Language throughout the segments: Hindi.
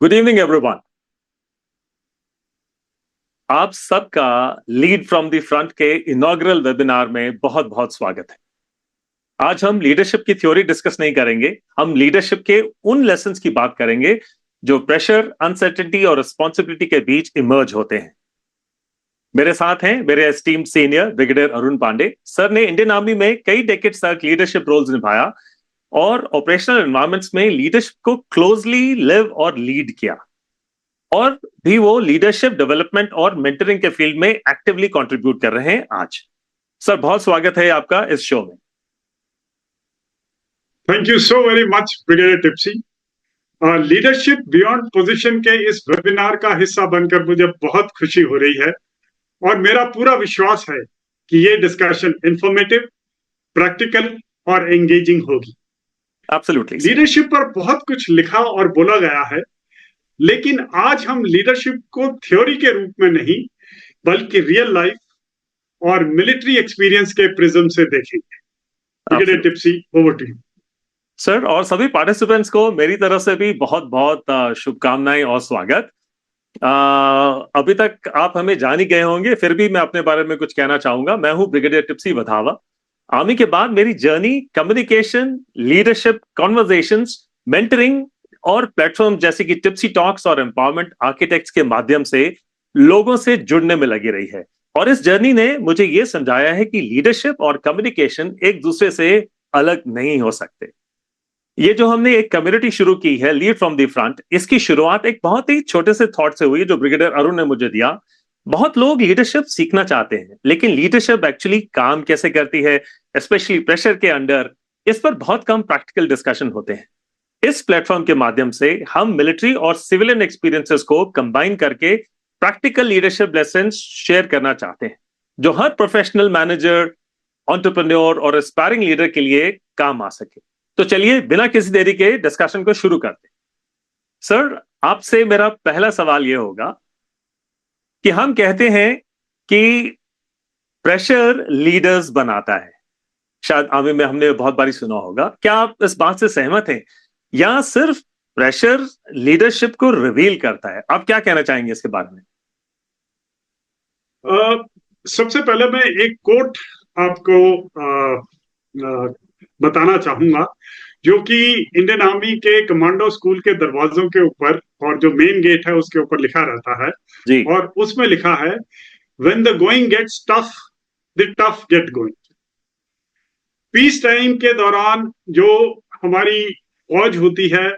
Good evening everyone. आप सबका लीड फ्रॉम द फ्रंट के इनॉग्रल वेबिनार में बहुत बहुत स्वागत है। आज हम लीडरशिप की थ्योरी डिस्कस नहीं करेंगे, हम लीडरशिप के उन लेसन्स की बात करेंगे जो प्रेशर, अनसर्टेनिटी और रिस्पॉन्सिबिलिटी के बीच इमर्ज होते हैं। मेरे साथ हैं मेरे esteemed senior brigadier Arun Pandey. Sir ने इंडियन आर्मी में कई डेकेड्स तक लीडरशिप रोल्स निभाया और ऑपरेशनल एनवायरमेंट्स में लीडरशिप को क्लोजली लिव और लीड किया, और भी वो लीडरशिप डेवलपमेंट और मेंटरिंग के फील्ड में एक्टिवली कंट्रीब्यूट कर रहे हैं आज। सर, बहुत स्वागत है आपका इस शो में। Thank you so very much brigadier tipsy. Leadership beyond position के इस वेबिनार का हिस्सा बनकर मुझे बहुत खुशी हो रही है और मेरा पूरा विश्वास है कि ये डिस्कशन इंफॉर्मेटिव, प्रैक्टिकल और एंगेजिंग होगी। एब्सोल्युटली। लीडरशिप पर बहुत कुछ लिखा और बोला गया है, लेकिन आज हम लीडरशिप को थ्योरी के रूप में नहीं बल्कि रियल लाइफ और मिलिट्री एक्सपीरियंस के प्रिज्म से देखेंगे। ब्रिगेडियर टिप्सी, ओवर टू यू। सर, और सभी पार्टिसिपेंट्स को मेरी तरफ से भी बहुत बहुत शुभकामनाएं और स्वागत। अभी तक आप हमें जान ही गए होंगे, फिर भी मैं अपने बारे में कुछ कहना चाहूंगा। मैं हूं ब्रिगेडियर टिप्सी वधावा। आर्मी के बाद मेरी journey communication, leadership, conversations, mentoring और प्लेटफॉर्म जैसे कि टिप्सी टॉक्स और एम्पावरमेंट आर्किटेक्ट्स के माध्यम से लोगों से जुड़ने में लगी रही है। और इस जर्नी ने मुझे यह समझाया है कि लीडरशिप और कम्युनिकेशन एक दूसरे से अलग नहीं हो सकते। ये जो हमने एक कम्युनिटी शुरू की है, लीड फ्रॉम द फ्रंट, इसकी शुरुआत एक बहुत ही छोटे से थॉट से हुई जो ब्रिगेडियर अरुण ने मुझे दिया। बहुत लोग लीडरशिप सीखना चाहते हैं, लेकिन लीडरशिप एक्चुअली काम कैसे करती है, स्पेशली प्रेशर के अंडर, इस पर बहुत कम प्रैक्टिकल डिस्कशन होते हैं। इस प्लेटफॉर्म के माध्यम से हम मिलिट्री और सिविलियन एक्सपीरियंसेस को कंबाइन करके प्रैक्टिकल लीडरशिप लेसन शेयर करना चाहते हैं, जो हर प्रोफेशनल मैनेजर, एंटरप्रेन्योर और एस्पायरिंग लीडर के लिए काम आ सके। तो चलिए बिना किसी देरी के डिस्कशन को शुरू करते हैं। सर, आपसे मेरा पहला सवाल यह होगा कि हम कहते हैं कि प्रेशर लीडर्स बनाता है। शायद आर्मी में हमने बहुत बारी सुना होगा। क्या आप इस बात से सहमत हैं, या सिर्फ प्रेशर लीडरशिप को रिवील करता है? आप क्या कहना चाहेंगे इसके बारे में? सबसे पहले मैं एक कोट आपको बताना चाहूंगा, जो कि इंडियन आर्मी के कमांडो स्कूल के दरवाजों के ऊपर और जो मेन गेट है उसके ऊपर लिखा रहता है जी। और उसमें लिखा है, when the going gets tough, the tough get going. Peace time के दौरान जो हमारी फौज होती है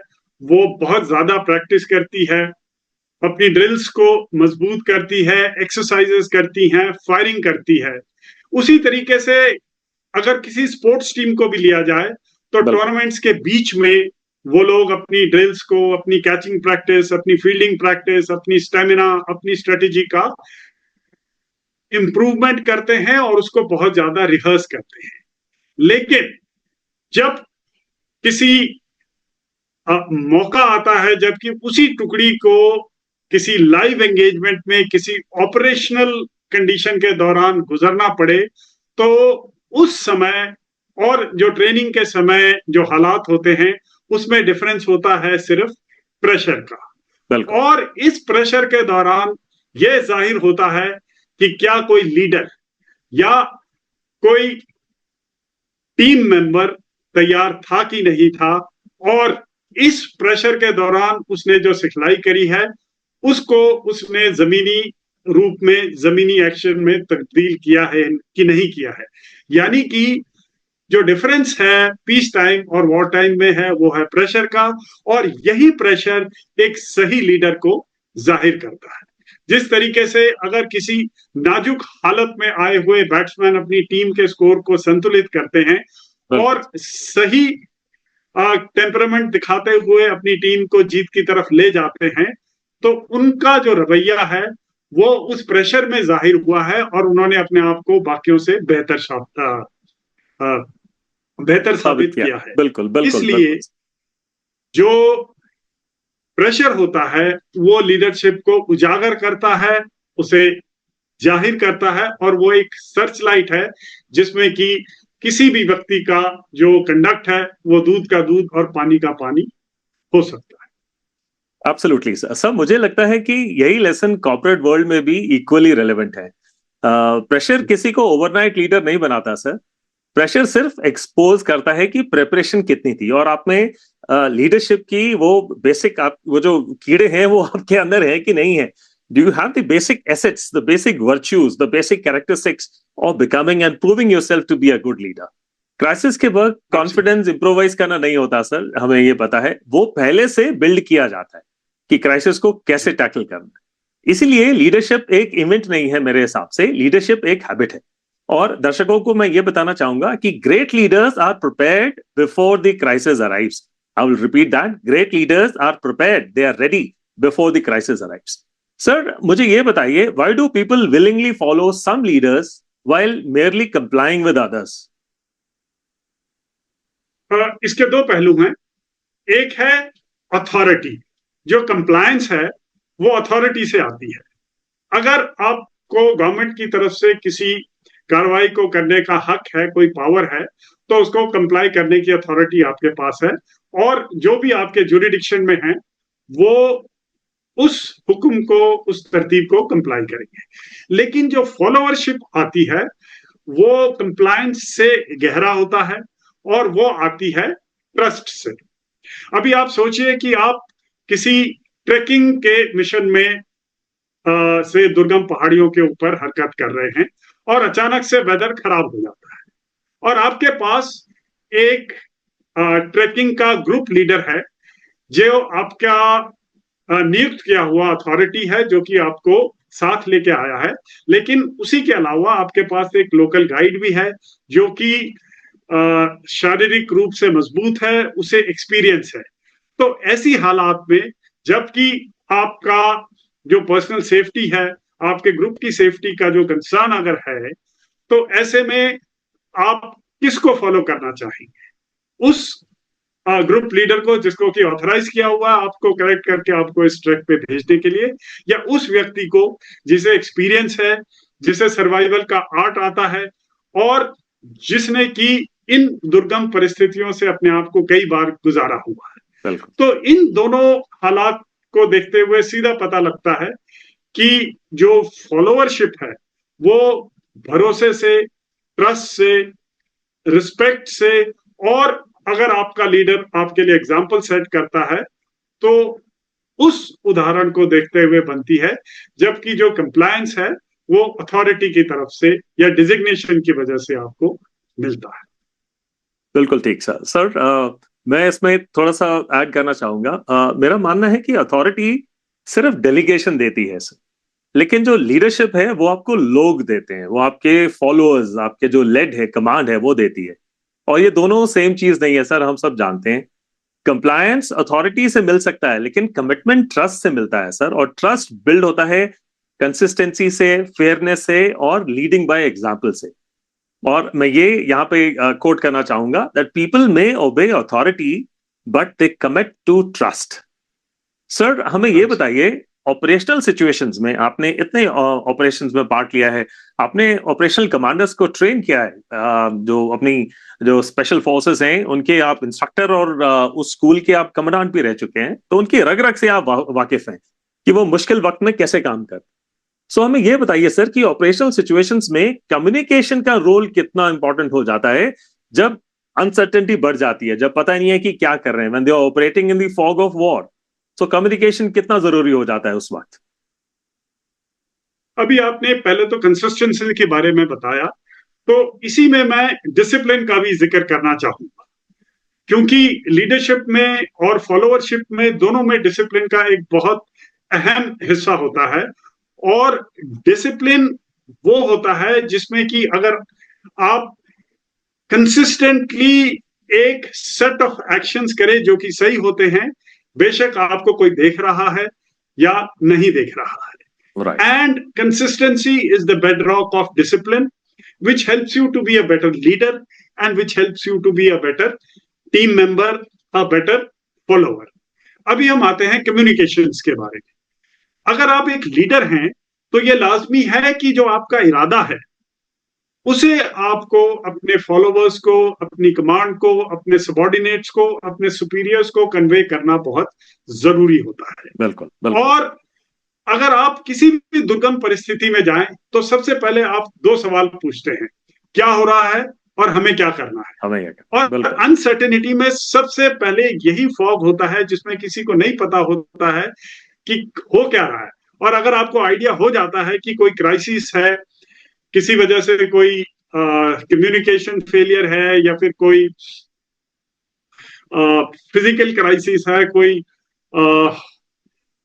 वो बहुत ज्यादा प्रैक्टिस करती है, अपनी ड्रिल्स को मजबूत करती है, एक्सरसाइजेस करती हैं, फायरिंग करती है। उसी तरीके से अगर किसी स्पोर्ट्स टीम को भी लिया जाए तो टूर्नामेंट्स के बीच में वो लोग अपनी ड्रिल्स को, अपनी कैचिंग प्रैक्टिस, अपनी फील्डिंग प्रैक्टिस, अपनी स्टेमिना, अपनी स्ट्रेटेजी का इंप्रूवमेंट करते हैं और उसको बहुत ज्यादा रिहर्स करते हैं। लेकिन जब किसी मौका आता है, जबकि उसी टुकड़ी को किसी लाइव एंगेजमेंट में, किसी ऑपरेशनल कंडीशन के दौरान गुजरना पड़े, तो उस समय और जो ट्रेनिंग के समय जो हालात होते हैं उसमें डिफरेंस होता है सिर्फ प्रेशर का। और इस प्रेशर के दौरान यह जाहिर होता है कि क्या कोई लीडर या कोई टीम मेंबर तैयार था कि नहीं था, और इस प्रेशर के दौरान उसने जो सिखलाई करी है उसको उसने जमीनी रूप में, जमीनी एक्शन में तब्दील किया है कि नहीं किया है। यानी कि जो डिफरेंस है पीस टाइम और वॉर टाइम में है वो है प्रेशर का, और यही प्रेशर एक सही लीडर को जाहिर करता है। जिस तरीके से अगर किसी नाजुक हालत में आए हुए बैट्समैन अपनी टीम के स्कोर को संतुलित करते हैं और सही टेम्परामेंट दिखाते हुए अपनी टीम को जीत की तरफ ले जाते हैं, तो उनका जो रवैया है वो उस प्रेशर में जाहिर हुआ है और उन्होंने अपने आप को बाकियों से बेहतर साबित किया है। बिल्कुल बिल्कुल। इसलिए जो प्रेशर होता है वो लीडरशिप को उजागर करता है, उसे जाहिर करता है, और वो एक सर्च लाइट है जिसमें कि किसी भी व्यक्ति का जो कंडक्ट है वो दूध का दूध और पानी का पानी हो सकता है। एब्सोल्युटली सर, मुझे लगता है कि यही लेसन कॉर्पोरेट वर्ल्ड में भी इक्वली रेलेवेंट है। प्रेशर किसी को ओवरनाइट लीडर नहीं बनाता सर। प्रेशर सिर्फ एक्सपोज करता है कि प्रिपरेशन कितनी थी, और आप में लीडरशिप की वो बेसिक, आप वो जो कीड़े हैं वो आपके अंदर है कि नहीं है। Do you have the basic assets, the basic virtues, the basic characteristics of becoming and proving yourself to be a good leader. Crisis के वक्त कॉन्फिडेंस इंप्रोवाइज करना नहीं होता सर, हमें ये पता है, वो पहले से बिल्ड किया जाता है कि क्राइसिस को कैसे टैकल करना है। इसीलिए लीडरशिप एक इवेंट नहीं है मेरे हिसाब से, लीडरशिप एक हैबिट है। और दर्शकों को मैं ये बताना चाहूंगा कि great leaders are prepared before the crisis arrives. I will repeat that, great leaders are prepared, they are ready before the crisis arrives. Sir मुझे ये बताइए, why do people willingly follow some leaders while merely complying with others? इसके दो पहलू हैं। एक है अथॉरिटी, जो कंप्लायंस है वो अथॉरिटी से आती है। अगर आपको गवर्नमेंट की तरफ से किसी कार्रवाई को करने का हक है, कोई पावर है, तो उसको कंप्लाई करने की अथॉरिटी आपके पास है, और जो भी आपके जुरिडिक्शन में है वो उस हुक्म को, उस तरतीब को कंप्लाई करेंगे। लेकिन जो फॉलोअरशिप आती है वो कंप्लायंस से गहरा होता है, और वो आती है ट्रस्ट से। अभी आप सोचिए कि आप किसी ट्रेकिंग के मिशन में से दुर्गम पहाड़ियों के ऊपर हरकत कर रहे हैं, और अचानक से वेदर खराब हो जाता है, और आपके पास एक ट्रेकिंग का ग्रुप लीडर है जो आपका नियुक्त किया हुआ अथॉरिटी है, जो कि आपको साथ लेके आया है। लेकिन उसी के अलावा आपके पास एक लोकल गाइड भी है जो कि शारीरिक रूप से मजबूत है, उसे एक्सपीरियंस है। तो ऐसी हालात में, जबकि आपका जो पर्सनल सेफ्टी है, आपके ग्रुप की सेफ्टी का जो कंसर्न अगर है, तो ऐसे में आप किसको फॉलो करना चाहेंगे? उस ग्रुप लीडर को जिसको कि ऑथराइज किया हुआ है आपको करेक्ट करके आपको इस ट्रैक पे भेजने के लिए, या उस व्यक्ति को जिसे एक्सपीरियंस है, जिसे सर्वाइवल का आर्ट आता है, और जिसने कि इन दुर्गम परिस्थितियों से अपने आप को कई बार गुजारा हुआ है। तो इन दोनों हालात को देखते हुए सीधा पता लगता है कि जो फॉलोअरशिप है वो भरोसे से, ट्रस्ट से, रिस्पेक्ट से, और अगर आपका लीडर आपके लिए एग्जाम्पल सेट करता है तो उस उदाहरण को देखते हुए बनती है। जबकि जो कंप्लायंस है वो अथॉरिटी की तरफ से या डिजिग्नेशन की वजह से आपको मिलता है। बिल्कुल ठीक सर। मैं इसमें थोड़ा सा ऐड करना चाहूंगा। मेरा मानना है कि अथॉरिटी सिर्फ डेलीगेशन देती है सर, लेकिन जो लीडरशिप है वो आपको लोग देते हैं, वो आपके फॉलोअर्स, आपके जो लेड है, कमांड है, वो देती है। और ये दोनों सेम चीज नहीं है सर, हम सब जानते हैं। कंप्लायंस अथॉरिटी से मिल सकता है, लेकिन कमिटमेंट ट्रस्ट से मिलता है सर, और ट्रस्ट बिल्ड होता है कंसिस्टेंसी से, फेयरनेस से, और लीडिंग बाय एग्जाम्पल से। और मैं ये यहाँ पे कोट करना चाहूंगा that people may obey authority but they commit to trust. Sir हमें ये बताइए, ऑपरेशनल सिचुएशंस में आपने इतने ऑपरेशंस में पार्ट लिया है, आपने ऑपरेशनल कमांडर्स को ट्रेन किया है, जो अपनी जो स्पेशल फोर्सेस हैं उनके आप इंस्ट्रक्टर और उस स्कूल के आप कमांडेंट भी रह चुके हैं, तो उनकी रग रग से आप वाकिफ हैं कि वो मुश्किल वक्त में कैसे काम कर। सो हमें ये बताइए सर कि ऑपरेशनल सिचुएशंस में कम्युनिकेशन का रोल कितना इंपॉर्टेंट हो जाता है जब अनसर्टेनिटी बढ़ जाती है, जब पता नहीं है कि क्या कर रहे हैं, when they are operating in the fog of war. So communication कितना जरूरी हो जाता है उस वक्त? अभी आपने पहले तो कंसिस्टेंसी के बारे में बताया, तो इसी में मैं डिसिप्लिन का भी जिक्र करना चाहूंगा, क्योंकि लीडरशिप में और फॉलोअरशिप में दोनों में डिसिप्लिन का एक बहुत अहम हिस्सा होता है। और डिसिप्लिन वो होता है जिसमें कि अगर आप कंसिस्टेंटली एक सेट ऑफ एक्शंस करें जो कि सही होते हैं, बेशक आपको कोई देख रहा है या नहीं देख रहा है। Right. And consistency is the bedrock of discipline, which helps you to be a better leader and which helps you to be a better team member, a better follower. अभी हम आते हैं कम्युनिकेशंस के बारे में। अगर आप एक लीडर हैं तो ये लाजमी है कि जो आपका इरादा है उसे आपको अपने फॉलोवर्स को, अपनी कमांड को, अपने सबॉर्डिनेट्स को, अपने सुपीरियर्स को कन्वे करना बहुत जरूरी होता है। बिल्कुल बिल्कुल। और अगर आप किसी भी दुर्गम परिस्थिति में जाएं तो सबसे पहले आप दो सवाल पूछते हैं, क्या हो रहा है और हमें क्या करना है। हमें और बिल्कुल अनसर्टेनिटी में सबसे पहले यही फॉग होता है जिसमें किसी को नहीं पता होता है कि हो क्या रहा है। और अगर आपको आइडिया हो जाता है कि कोई क्राइसिस है, किसी वजह से कोई कम्युनिकेशन फेलियर है, या फिर कोई फिजिकल क्राइसिस है, कोई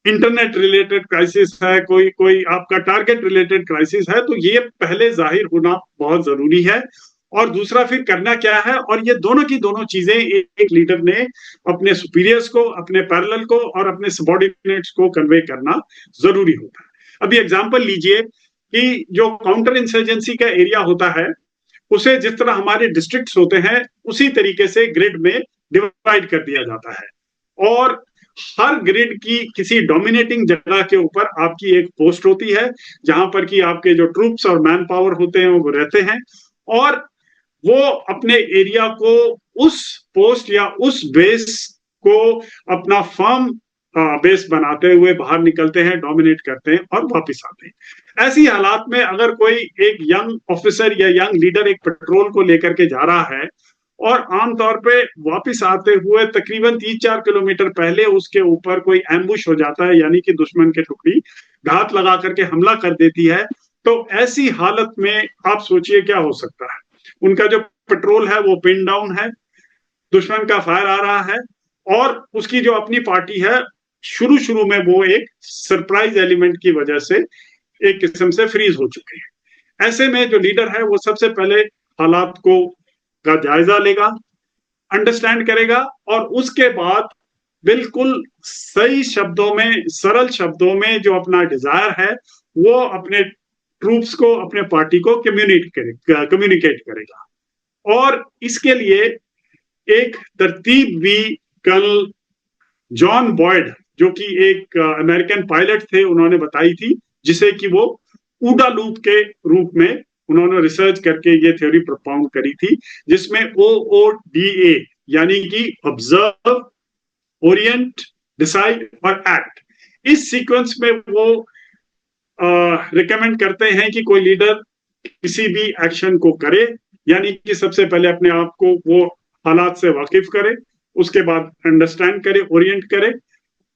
इंटरनेट रिलेटेड क्राइसिस है, कोई कोई आपका टारगेट रिलेटेड क्राइसिस है, तो ये पहले जाहिर होना बहुत जरूरी है। और दूसरा फिर करना क्या है, और ये दोनों की दोनों चीजें एक लीडर ने अपने सुपीरियर्स को, अपने पैरेलल को और अपने सबॉर्डिनेट्स को कन्वे करना जरूरी होता है। अभी एग्जांपल लीजिए कि जो काउंटर इंसर्जेंसी का एरिया होता है उसे जिस तरह हमारे डिस्ट्रिक्ट्स होते हैं उसी तरीके से ग्रिड में डिवाइड कर दिया जाता है। और हर ग्रिड की किसी डोमिनेटिंग जगह के ऊपर आपकी एक पोस्ट होती है जहां पर कि आपके जो ट्रूप्स और मैन पावर होते हैं वो रहते हैं, और वो अपने एरिया को, उस पोस्ट या उस बेस को अपना फर्म बेस बनाते हुए बाहर निकलते हैं, डोमिनेट करते हैं और वापस आते हैं। ऐसी हालात में अगर कोई एक यंग ऑफिसर या यंग लीडर एक पेट्रोल को लेकर के जा रहा है और आमतौर पे वापस आते हुए तकरीबन 3-4 किलोमीटर पहले उसके ऊपर कोई एम्बुश हो जाता है, यानी कि दुश्मन की टुकड़ी घात लगा करके हमला कर देती है, तो ऐसी हालत में आप सोचिए क्या हो सकता है। उनका जो पेट्रोल है वो पिन डाउन है, दुश्मन का फायर आ रहा है, और उसकी जो अपनी पार्टी है शुरू शुरू में वो एक सरप्राइज एलिमेंट की वजह से एक किस्म से फ्रीज हो चुके हैं। ऐसे में जो लीडर है वो सबसे पहले हालात को का जायजा लेगा, अंडरस्टैंड करेगा, और उसके बाद बिल्कुल सही शब्दों में, सरल शब्दों में जो अपना डिजायर है वो अपने ट्रूप्स को, अपने पार्टी को कम्युनिकेट करेगा। और इसके लिए एक तरतीब भी कल जॉन बॉयड, जो कि एक अमेरिकन पायलट थे, उन्होंने बताई थी, जिसे कि वो ऊडा लूप के रूप में उन्होंने रिसर्च करके ये थ्योरी प्रोपाउंड करी थी, जिसमें OODA यानी कि ऑब्जर्व, ओरिएंट, डिसाइड और एक्ट, इस सीक्वेंस में वो रिकमेंड करते हैं कि कोई लीडर किसी भी एक्शन को करे, यानी कि सबसे पहले अपने आप को वो हालात से वाकिफ करे, उसके बाद अंडरस्टैंड करे, ओरिएंट करे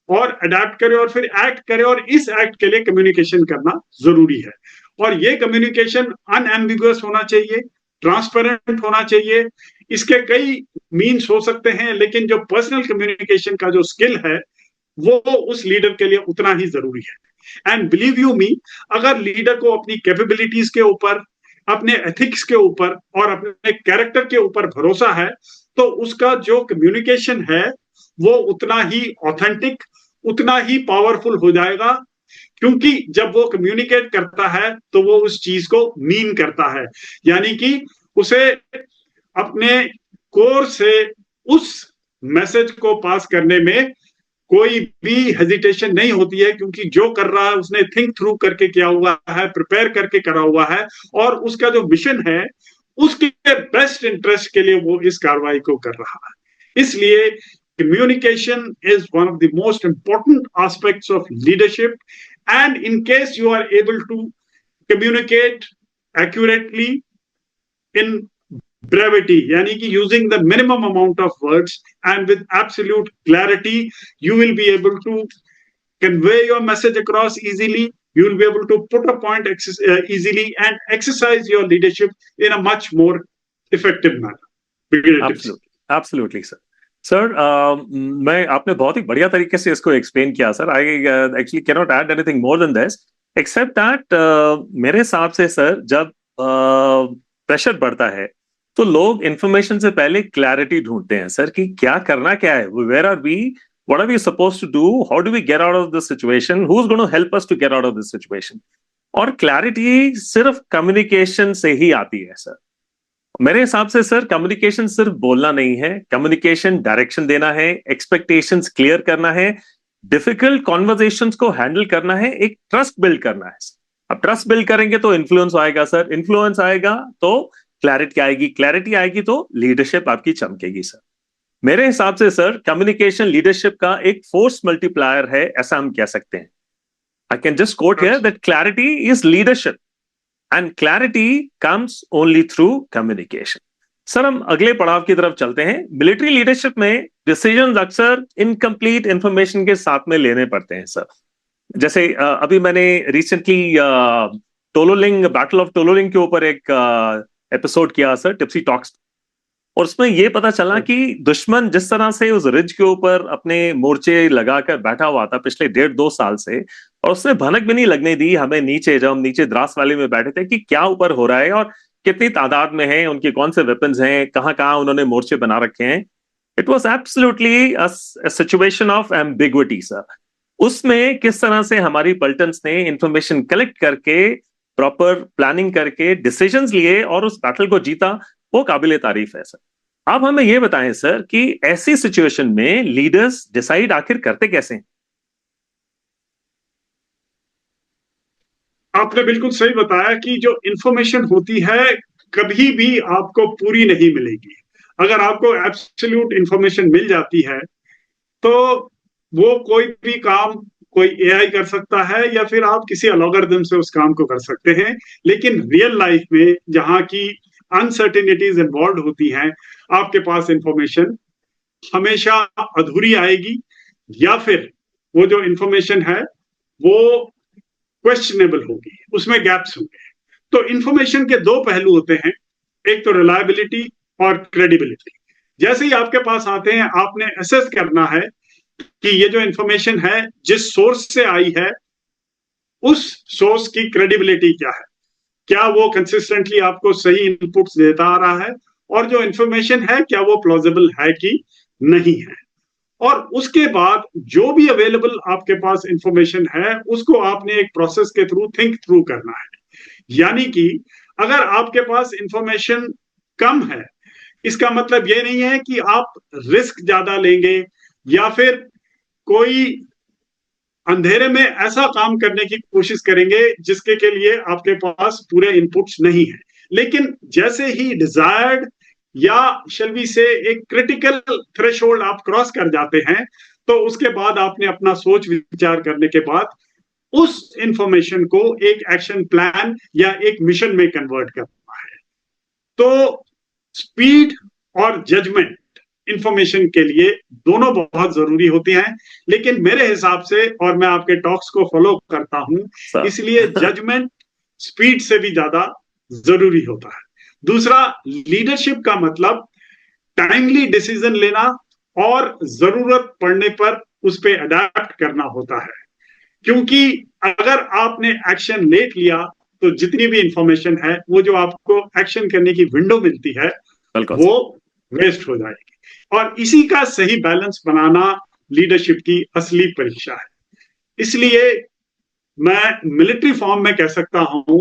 और अडेप्ट करे और फिर एक्ट करे, और इस एक्ट के लिए कम्युनिकेशन करना जरूरी है। और ये कम्युनिकेशन अनएम्बिगुअस होना चाहिए, ट्रांसपेरेंट होना चाहिए। इसके कई मीन्स हो सकते हैं, लेकिन जो पर्सनल कम्युनिकेशन का जो स्किल है वो उस लीडर के लिए उतना ही जरूरी है। एंड बिलीव यू मी, अगर लीडर को अपनी कैपेबिलिटीज के ऊपर, अपने एथिक्स के ऊपर और अपने कैरेक्टर के ऊपर भरोसा है, तो उसका जो कम्युनिकेशन है वो उतना ही ऑथेंटिक, उतना ही पावरफुल हो जाएगा, क्योंकि जब वो कम्युनिकेट करता है तो वो उस चीज को मीन करता है, यानी कि उसे अपने कोर से उस मैसेज को पास करने में कोई भी हेजिटेशन नहीं होती है, क्योंकि जो कर रहा है उसने थिंक थ्रू करके किया हुआ है, प्रिपेयर करके करा हुआ है, और उसका जो मिशन है उसके बेस्ट इंटरेस्ट के लिए वो इस कार्रवाई को कर रहा है। इसलिए communication is one of the most important aspects of leadership, and in case you are able to communicate accurately in brevity, yani ki using the minimum amount of words and with absolute clarity, you will be able to convey your message across easily, you will be able to put a point easily and exercise your leadership in a much more effective manner. Absolutely sir. Sir मैं आपने बहुत ही बढ़िया तरीके से इसको एक्सप्लेन किया sir. I actually can not add anything more than this except that मेरे हिसाब से सर जब प्रेशर बढ़ता है तो लोग इंफॉर्मेशन से पहले क्लैरिटी ढूंढते हैं सर कि क्या करना क्या है, where are we, what are we supposed to do, how do we get out of this situation, who is going to help us to get out of this situation. और क्लैरिटी सिर्फ कम्युनिकेशन से ही आती है सर। मेरे हिसाब से सर कम्युनिकेशन सिर्फ बोलना नहीं है, कम्युनिकेशन डायरेक्शन देना है, एक्सपेक्टेशंस क्लियर करना है, डिफिकल्ट कॉन्वर्सेशंस को हैंडल करना है, एक ट्रस्ट बिल्ड करना है। अब ट्रस्ट बिल्ड करेंगे तो इन्फ्लुएंस आएगा सर, इन्फ्लुएंस आएगा तो क्लैरिटी आएगी, क्लैरिटी आएगी तो लीडरशिप आपकी चमकेगी सर। मेरे हिसाब से सर कम्युनिकेशन लीडरशिप का एक फोर्स मल्टीप्लायर है, ऐसा हम कह सकते हैं। I can just coat here that clarity is leadership and clarity comes only through communication. Sir हम अगले पड़ाव की तरफ चलते हैं। मिलिट्री लीडरशिप में डिसीजंस अक्सर इनकम्प्लीट इंफॉर्मेशन के साथ में लेने पड़ते हैं सर। जैसे अभी मैंने recently Tololing, battle of Tololing के ऊपर एक एपिसोड किया सर, टिप्सी टॉक्स, और उसमें यह पता चला कि दुश्मन जिस तरह से उस रिज के ऊपर अपने मोर्चे लगाकर बैठा हुआ था पिछले 1.5-2 साल से, और उसने भनक भी नहीं लगने दी हमें नीचे, जब हम नीचे द्रास वाले में बैठे थे, कि क्या ऊपर हो रहा है और कितनी तादाद में है, उनके कौन से वेपन्स हैं, कहां कहां उन्होंने मोर्चे बना रखे हैं। It was absolutely a situation of ambiguity sir. उसमें किस तरह से हमारी पल्टन्स ने इंफॉर्मेशन कलेक्ट करके, प्रॉपर प्लानिंग करके डिसीजंस लिए और उस बैटल को जीता, वो काबिले तारीफ है सर। आप हमें यह बताएं सर कि ऐसी सिचुएशन में लीडर्स डिसाइड आखिर करते कैसे हैं? आपने बिल्कुल सही बताया कि जो इंफॉर्मेशन होती है कभी भी आपको पूरी नहीं मिलेगी। अगर आपको एब्सोल्यूट इंफॉर्मेशन मिल जाती है तो वो कोई भी काम कोई एआई कर सकता है या फिर आप किसी अलॉगरिदम से उस काम को कर सकते हैं। लेकिन रियल लाइफ में जहां की अनसर्टेनिटीज इन्वॉल्व होती हैं, आपके पास इंफॉर्मेशन हमेशा अधूरी आएगी या फिर वो जो इंफॉर्मेशन है वो क्वेश्चनेबल होगी, उसमें गैप्स होंगे। तो इंफॉर्मेशन के दो पहलू होते हैं, एक तो रिलायबिलिटी और क्रेडिबिलिटी। जैसे ही आपके पास आते हैं, आपने असेस करना है कि ये जो इंफॉर्मेशन है जिस सोर्स से आई है उस सोर्स की क्रेडिबिलिटी क्या है, क्या वो कंसिस्टेंटली आपको सही इनपुट्स देता आ रहा है, और जो इंफॉर्मेशन है क्या वो प्लॉजिबल है कि नहीं है। और उसके बाद जो भी अवेलेबल आपके पास इंफॉर्मेशन है उसको आपने एक प्रोसेस के थ्रू थिंक थ्रू करना है। यानी कि अगर आपके पास इंफॉर्मेशन कम है, इसका मतलब ये नहीं है कि आप रिस्क ज्यादा लेंगे या फिर कोई अंधेरे में ऐसा काम करने की कोशिश करेंगे जिसके के लिए आपके पास पूरे इनपुट्स नहीं है। लेकिन जैसे ही डिजायर्ड या शैल वी से एक क्रिटिकल थ्रेशोल्ड आप क्रॉस कर जाते हैं, तो उसके बाद आपने अपना सोच विचार करने के बाद उस इंफॉर्मेशन को एक एक्शन प्लान या एक मिशन में कन्वर्ट करना है। तो स्पीड और जजमेंट इंफॉर्मेशन के लिए दोनों बहुत जरूरी होती हैं। लेकिन मेरे हिसाब से, और मैं आपके टॉक्स को फॉलो करता हूं, इसलिए जजमेंट स्पीड से भी ज्यादा जरूरी होता है। दूसरा, लीडरशिप का मतलब टाइमली डिसीजन लेना और जरूरत पड़ने पर उस पर अडेप्ट करना होता है। क्योंकि अगर आपने एक्शन लेट लिया तो जितनी भी इंफॉर्मेशन है वो जो आपको एक्शन करने की विंडो मिलती है वो वेस्ट हो जाएगी। और इसी का सही बैलेंस बनाना लीडरशिप की असली परीक्षा है। इसलिए मैं मिलिट्री फॉर्म में कह सकता हूं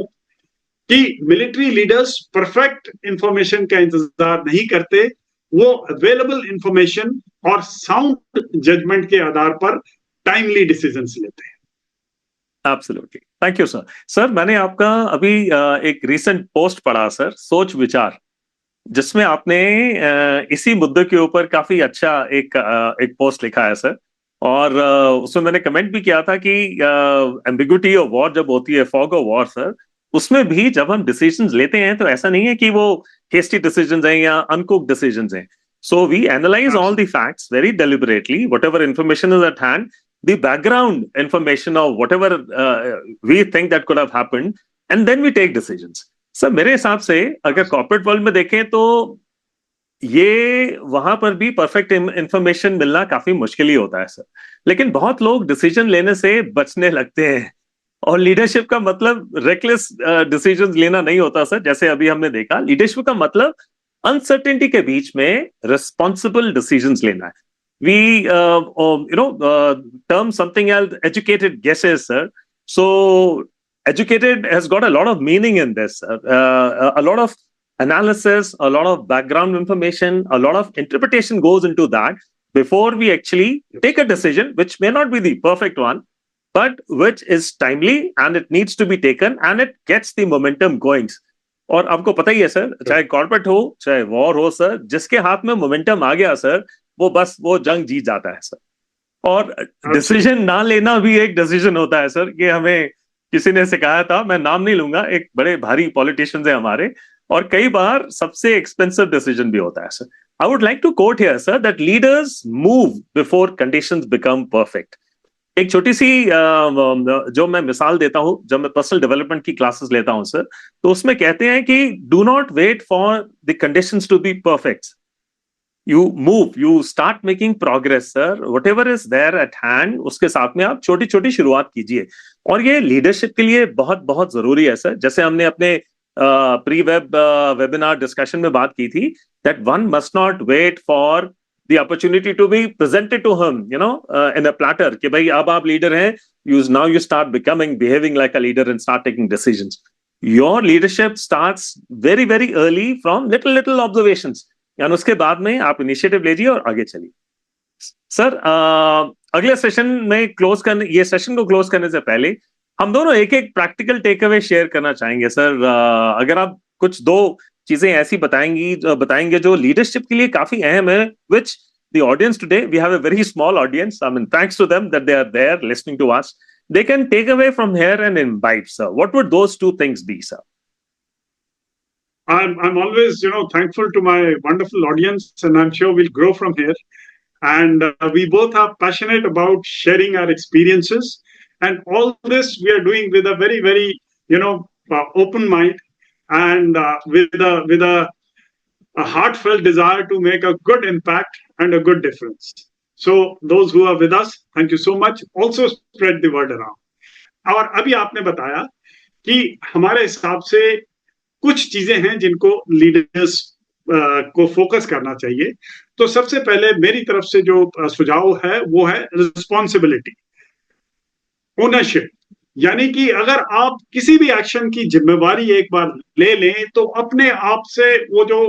कि मिलिट्री लीडर्स परफेक्ट इंफॉर्मेशन का इंतजार नहीं करते, वो अवेलेबल इंफॉर्मेशन और साउंड जजमेंट के आधार पर टाइमली डिसीजंस लेते हैं। Absolutely, thank you sir. Sir मैंने आपका अभी एक रीसेंट पोस्ट पढ़ा सर, सोच विचार, जिसमें आपने इसी मुद्दे के ऊपर काफी अच्छा एक पोस्ट लिखा है सर। और उसमें मैंने कमेंट भी किया था कि एम्बिग्विटी ऑफ वॉर जब होती है, फॉग ऑफ वॉर सर, उसमें भी जब हम डिसीजंस लेते हैं तो ऐसा नहीं है कि वो हेस्टी डिसीजंस हैं या अनकुक्ड डिसीजंस हैं। So we analyse all the facts very deliberately, whatever information is at hand, the background information of whatever we think that could have happened, and then we take decisions. Sir मेरे हिसाब से अगर कॉर्पोरेट वर्ल्ड में देखें तो ये वहां पर भी परफेक्ट इंफॉर्मेशन मिलना काफी मुश्किल ही होता है सर। लेकिन बहुत लोग डिसीजन लेने से बचने लगते हैं, और लीडरशिप का मतलब रेकलेस डिसीजंस लेना नहीं होता सर। जैसे अभी हमने देखा, लीडरशिप का मतलब अनसर्टेनिटी के बीच में रिस्पॉन्सिबल डिसीजंस लेना है। We term something as educated guesses, sir. So educated has got a lot of meaning in this, a lot of analysis, a lot of background information, a lot of interpretation goes into that before we actually take a decision, which may not be the perfect one, but which is timely and it needs to be taken and it gets the momentum going. और आपको पता ही है सर, चाहे कॉर्पोरेट हो चाहे वॉर हो सर, जिसके हाथ में मोमेंटम आ गया सर, वो बस वो जंग जीत जाता है सर। और डिसीजन ना लेना भी एक डिसीजन होता है सर। ये हमें किसी ने सिखाया था, मैं नाम नहीं लूंगा, एक बड़े भारी पॉलिटिशियंस है हमारे, और कई बार सबसे एक्सपेंसिव डिसीजन भी होता है sir. I would like to quote here sir that leaders move before conditions become perfect. एक छोटी सी जो मैं मिसाल देता हूं, जब मैं पर्सनल डेवलपमेंट की क्लासेस लेता हूं सर, तो उसमें कहते हैं कि do not wait for the conditions to be perfect, you move, you start making progress sir, whatever is there at hand, उसके साथ में आप छोटी छोटी शुरुआत कीजिए। और ये लीडरशिप के लिए बहुत बहुत जरूरी है सर। जैसे हमने अपने प्री वेबिनार डिस्कशन में बात की थी, that one must not wait for the opportunity to be presented to him, in a platter, कि भाई अब आप लीडर हैं, now you start becoming, behaving like a leader and start taking decisions. Your leadership starts very very early from little observations, यानी उसके बाद में आप इनिशिएटिव लीजिए और आगे चलिए। सर अगले सेशन में ये सेशन को क्लोज करने से पहले हम दोनों एक एक प्रैक्टिकल टेक अवे शेयर करना चाहेंगे सर। अगर आप कुछ दो चीजें ऐसी बताएंगे जो लीडरशिप के लिए काफी अहम है, which the audience today, we have a very small audience, I mean thanks to them that they are there listening to us, they can take away from here and imbibe, sir. What would those two things be, sir? I'm always thankful to my wonderful audience, and I'm sure we'll grow from here. And we both are passionate about sharing our experiences, and all this we are doing with a very very open mind, and with a heartfelt desire to make a good impact and a good difference. So those who are with us, thank you so much. Also spread the word around. और अभी आपने बताया कि हमारे हिसाब से कुछ चीजें हैं जिनको लीडर्स को फोकस करना चाहिए। तो सबसे पहले मेरी तरफ से जो सुझाव है वो है रिस्पॉन्सिबिलिटी, ओनरशिप। यानी कि अगर आप किसी भी एक्शन की जिम्मेवारी एक बार ले लें तो अपने आप से वो जो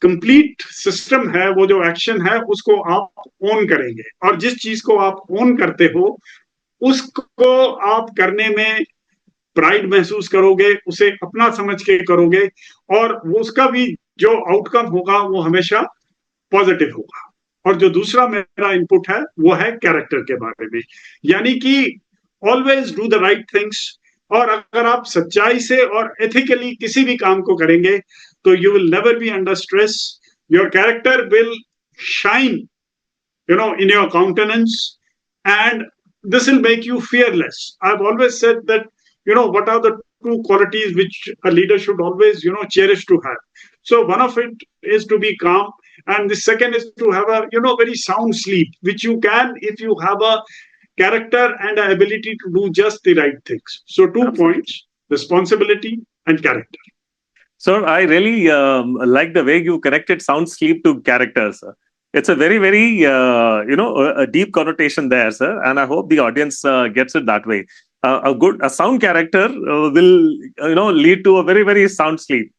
कंप्लीट सिस्टम है, वो जो एक्शन है, उसको आप ओन करेंगे। और जिस चीज को आप ओन करते हो उसको आप करने में प्राइड महसूस करोगे, उसे अपना समझ के करोगे, और वो उसका भी जो आउटकम होगा वो हमेशा पॉजिटिव होगा। और जो दूसरा मेरा इनपुट है वो है कैरेक्टर के बारे में, यानी कि always do the right things. और अगर आप सच्चाई से और एथिकली किसी भी काम को करेंगे तो you will never be under stress, your character will shine in your countenance, and this will make you fearless. I've always said that what are the two qualities which a leader should always cherish to have. So one of it is to be calm, and the second is to have a very sound sleep, which you can if you have a character and an ability to do just the right things. So 2 points: responsibility and character. Sir, I really like the way you connected sound sleep to character, sir. It's a very very a deep connotation there, sir, and I hope the audience gets it that way. A sound character will lead to a very very sound sleep,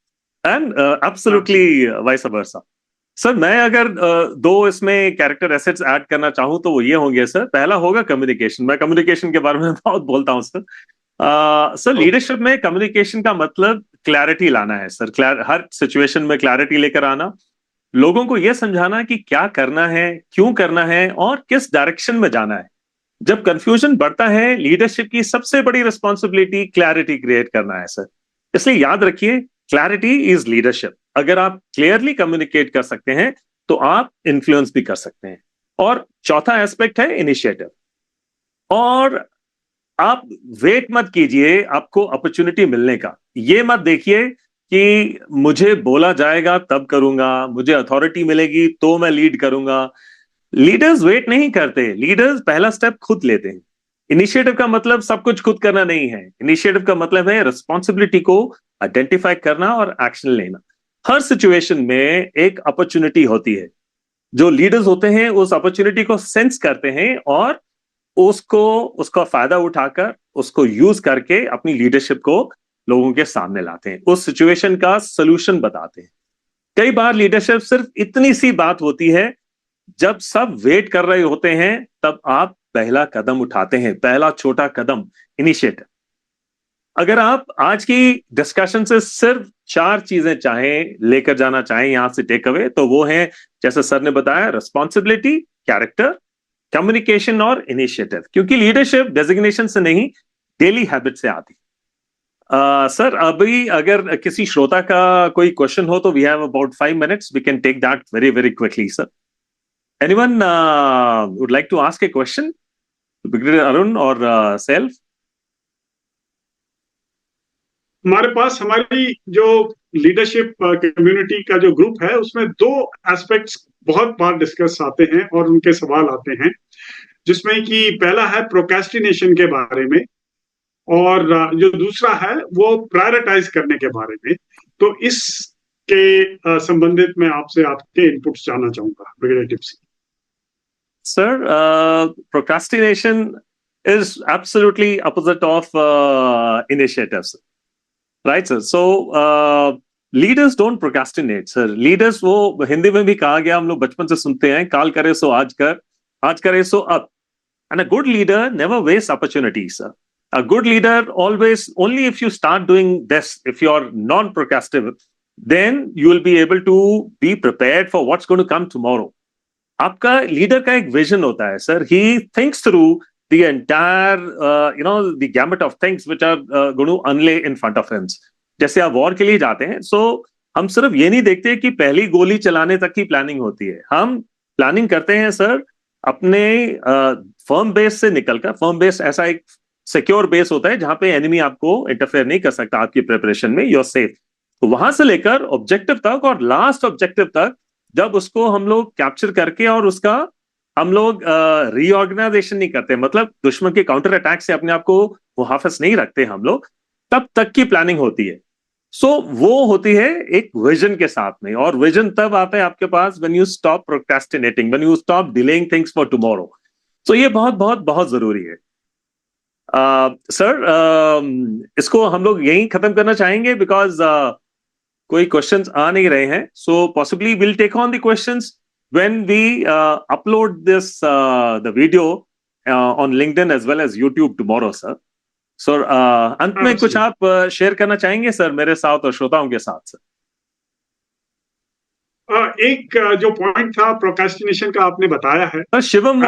and absolutely vice versa. Sir मैं अगर दो इसमें कैरेक्टर एसेट्स ऐड करना चाहूं तो वो ये होंगे सर। पहला होगा कम्युनिकेशन। मैं कम्युनिकेशन के बारे में बहुत बोलता हूं सर। सर लीडरशिप में कम्युनिकेशन का मतलब क्लैरिटी लाना है सर। हर सिचुएशन में क्लैरिटी लेकर आना, लोगों को यह समझाना कि क्या करना है, क्यों करना है और किस डायरेक्शन में जाना है। जब कंफ्यूजन बढ़ता है, लीडरशिप की सबसे बड़ी रिस्पॉन्सिबिलिटी क्लैरिटी क्रिएट करना है सर। इसलिए याद रखिए, क्लैरिटी इज लीडरशिप। अगर आप क्लियरली कम्युनिकेट कर सकते हैं तो आप इन्फ्लुएंस भी कर सकते हैं। और चौथा एस्पेक्ट है इनिशिएटिव। और आप वेट मत कीजिए आपको अपॉर्चुनिटी मिलने का। ये मत देखिए कि मुझे बोला जाएगा तब करूंगा, मुझे अथॉरिटी मिलेगी तो मैं लीड करूंगा। लीडर्स वेट नहीं करते, लीडर्स पहला स्टेप खुद लेते हैं। इनिशिएटिव का मतलब सब कुछ खुद करना नहीं है। इनिशिएटिव का मतलब है रिस्पॉन्सिबिलिटी को आइडेंटिफाई करना और एक्शन लेना। हर सिचुएशन में एक अपॉर्चुनिटी होती है। जो लीडर्स होते हैं उस अपॉर्चुनिटी को सेंस करते हैं और उसका फायदा उठाकर उसको यूज करके अपनी लीडरशिप को लोगों के सामने लाते हैं, उस सिचुएशन का सलूशन बताते हैं। कई बार लीडरशिप सिर्फ इतनी सी बात होती है, जब सब वेट कर रहे होते हैं तब आप पहला कदम उठाते हैं, पहला छोटा कदम, इनिशिएटिव। अगर आप आज की डिस्कशन से सिर्फ 4 चीजें चाहें लेकर जाना चाहें यहां से टेक अवे, तो वो है, जैसे सर ने बताया, रिस्पॉन्सिबिलिटी, कैरेक्टर, कम्युनिकेशन और इनिशिएटिव। क्योंकि लीडरशिप डेजिग्नेशन से नहीं, डेली हैबिट से आती। सर, अभी अगर किसी श्रोता का कोई क्वेश्चन हो तो we have about 5 minutes, we can take that very very quickly. Sir, anyone would like to ask a question? Brigadier Arun और सेल्फ? हमारे पास हमारी जो लीडरशिप कम्युनिटी का जो ग्रुप है उसमें 2 एस्पेक्ट्स बहुत बार डिस्कस आते हैं और उनके सवाल आते हैं, जिसमें कि पहला है प्रोक्रेस्टिनेशन के बारे में और जो दूसरा है वो प्रायोरिटाइज करने के बारे में। तो इसके संबंधित मैं आपसे आपके इनपुट्स जानना चाहूंगा brigadier tipsy. Sir, procrastination is absolutely opposite of initiatives, right, sir? So, leaders don't procrastinate, sir. Leaders, वो हिंदी में भी कहा गया, हम लोग बचपन से सुनते हैं, काल करे सो आज कर, आज करे सो अब. And a good leader never wastes opportunities, sir. A good leader always, only if you start doing this, if you're non-procrastinative, then you will be able to be prepared for what's going to come tomorrow. आपका लीडर का एक विजन होता है, sir. He thinks through the entire the gambit of things which are going to unlay in front of him. जैसे आप वॉर के लिए जाते हैं, सो हम सिर्फ ये नहीं देखते कि पहली गोली चलाने तक की प्लानिंग होती है. हम प्लानिंग करते हैं, सर, अपने फर्म बेस से निकलकर. फर्म बेस ऐसा एक सिक्योर बेस होता है जहां पे एनिमी आपको इंटरफेयर नहीं कर सकता आपकी प्रिपरेशन में. You are safe. तो वहां से लेकर ऑब्जेक्टिव तक और लास्ट ऑब्जेक्टिव तक, जब उसको हम लोग कैप्चर करके और उसका हम लोग रीऑर्गेनाइजेशन नहीं करते, मतलब दुश्मन के काउंटर अटैक से अपने आप को मुहाफिज नहीं रखते हम लोग, तब तक की प्लानिंग होती है. सो वो होती है एक विजन के साथ में. और विजन तब आता है आपके पास when you stop procrastinating, when you stop delaying things for tomorrow. So ये बहुत बहुत बहुत जरूरी है. सर, इसको हम लोग यहीं खत्म करना चाहेंगे बिकॉज कोई क्वेश्चंस आ नहीं रहे हैं. So possibly will take on the questions when we upload this the video on LinkedIn as well as YouTube tomorrow, sir. Sir, अंत में कुछ आप शेयर करना चाहेंगे सर मेरे साथ और श्रोताओं के साथ, सर? एक जो पॉइंट था प्रोक्रेस्टिनेशन का आपने बताया है. Sir, Shivam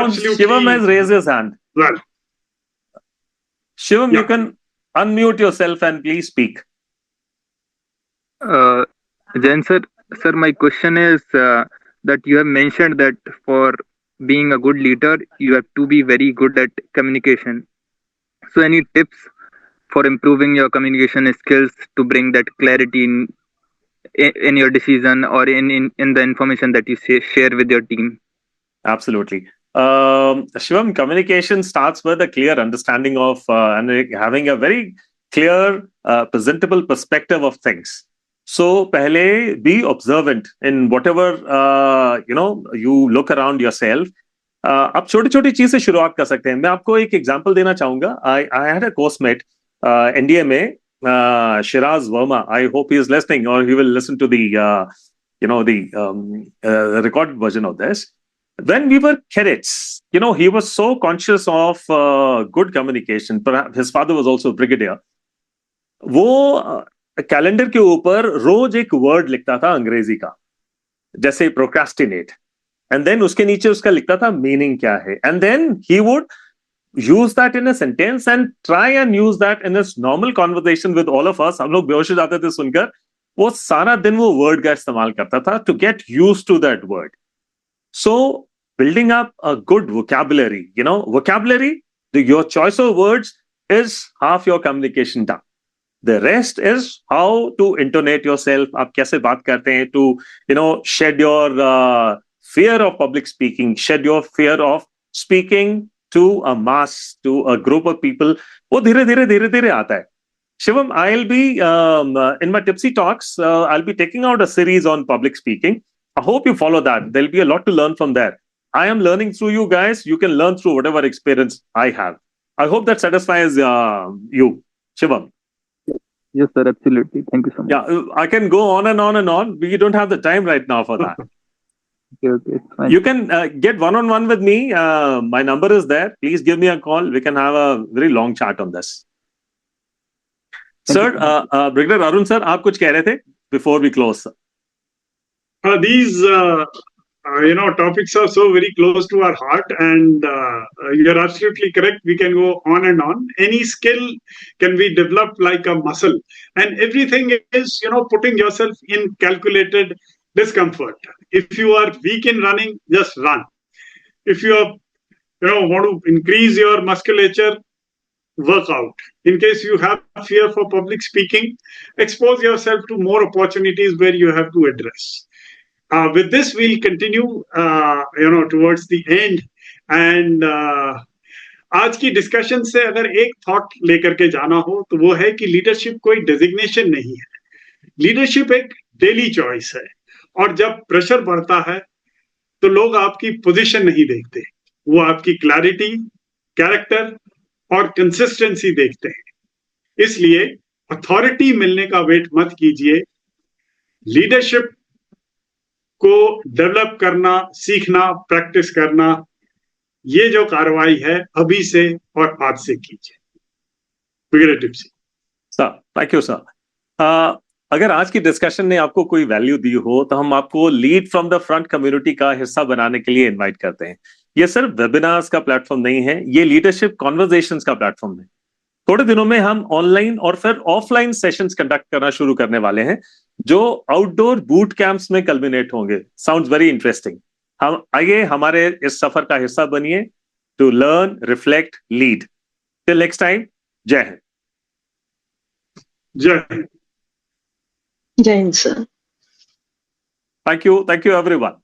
has raised his hand. Well, Shivam, yeah. you can unmute yourself and please speak. Jain sir, my question is that you have mentioned that for being a good leader, you have to be very good at communication. So, any tips for improving your communication skills to bring that clarity in your decision or in the information that you share with your team? Absolutely. Shivam, communication starts with a clear understanding of and having a very clear, presentable perspective of things. So, pehle be observant in whatever you look around yourself. आप छोटी छोटी चीज से शुरुआत कर सकते हैं. मैं आपको एक एग्जांपल देना चाहूंगा. I had a coursemate NDA में, Shiraz Verma. I hope he is listening or he will listen to the recorded version of this. When we were cadets, he was so conscious of good communication. Perhaps his father was also a brigadier. वो कैलेंडर के ऊपर रोज एक वर्ड लिखता था अंग्रेजी का, जैसे प्रोक्रेस्टिनेट, एंड देन उसके नीचे उसका लिखता था मीनिंग क्या है, and then he would use that in a sentence and try and use that in a normal conversation with all of us. हम लोग बेहोश हो जाते थे सुनकर. वो सारा दिन वो वर्ड का इस्तेमाल करता था to get used to that word. So building up a good vocabulary, vocabulary, your choice of words is half your communication done. The rest is how to intonate yourself. आप कैसे बात करते हैं, to shed your fear of public speaking, shed your fear of speaking to a mass, to a group of people. वो धीरे धीरे आता है. Shivam, I'll be in my Tipsy Talks, I'll be taking out a series on public speaking. I hope you follow that. There'll be a lot to learn from there. I am learning through you guys. You can learn through whatever experience I have. I hope that satisfies you, Shivam. Yes, sir, absolutely. Thank you so much. Yeah, I can go on and on and on. We don't have the time right now for that. Okay, it's fine. You can get one-on-one with me. My number is there. Please give me a call. We can have a very long chat on this. Thank Sir, you. Brigadier Arun sir, आप कुछ कह रहे थे before we close? These topics are so very close to our heart, and you're absolutely correct. We can go on and on. Any skill can be developed like a muscle, and everything is putting yourself in calculated discomfort. If you are weak in running, just run. If you are want to increase your musculature, work out. In case you have fear for public speaking, expose yourself to more opportunities where you have to address. With this, we'll continue, towards the end. And आज की डिस्कशन से अगर एक थॉट लेकर के जाना हो तो वो है कि लीडरशिप कोई डेजिग्नेशन नहीं है, लीडरशिप एक डेली चॉइस है। और जब प्रेशर बढ़ता है तो लोग आपकी पोजीशन नहीं देखते, वो आपकी क्लैरिटी, कैरेक्टर और कंसिस्टेंसी देखते हैं। इसलिए अथॉरिटी मिलने का वेट मत कीजिए, लीडरशिप को डेवलप करना, सीखना, प्रैक्टिस करना, ये जो कार्रवाई है अभी से और आज से कीजिए। Sir, thank you sir. अगर आज की डिस्कशन ने आपको कोई वैल्यू दी हो तो हम आपको lead from the front community का हिस्सा बनाने के लिए इनवाइट करते हैं। ये सिर्फ वेबिनार्स का प्लेटफॉर्म नहीं है, ये लीडरशिप कॉन्वर्सेशंस का प्लेटफॉर्म है। थोड़े दिनों में हम ऑनलाइन और फिर ऑफलाइन सेशंस कंडक्ट करना शुरू करने वाले हैं जो आउटडोर बूट कैंप्स में कल्मिनेट होंगे। Sounds very interesting. हम आइए हमारे इस सफर का हिस्सा बनिए to learn, reflect, lead. Till next time, जय हिंद। जय हिंद। जय Hind sir. Thank you everyone.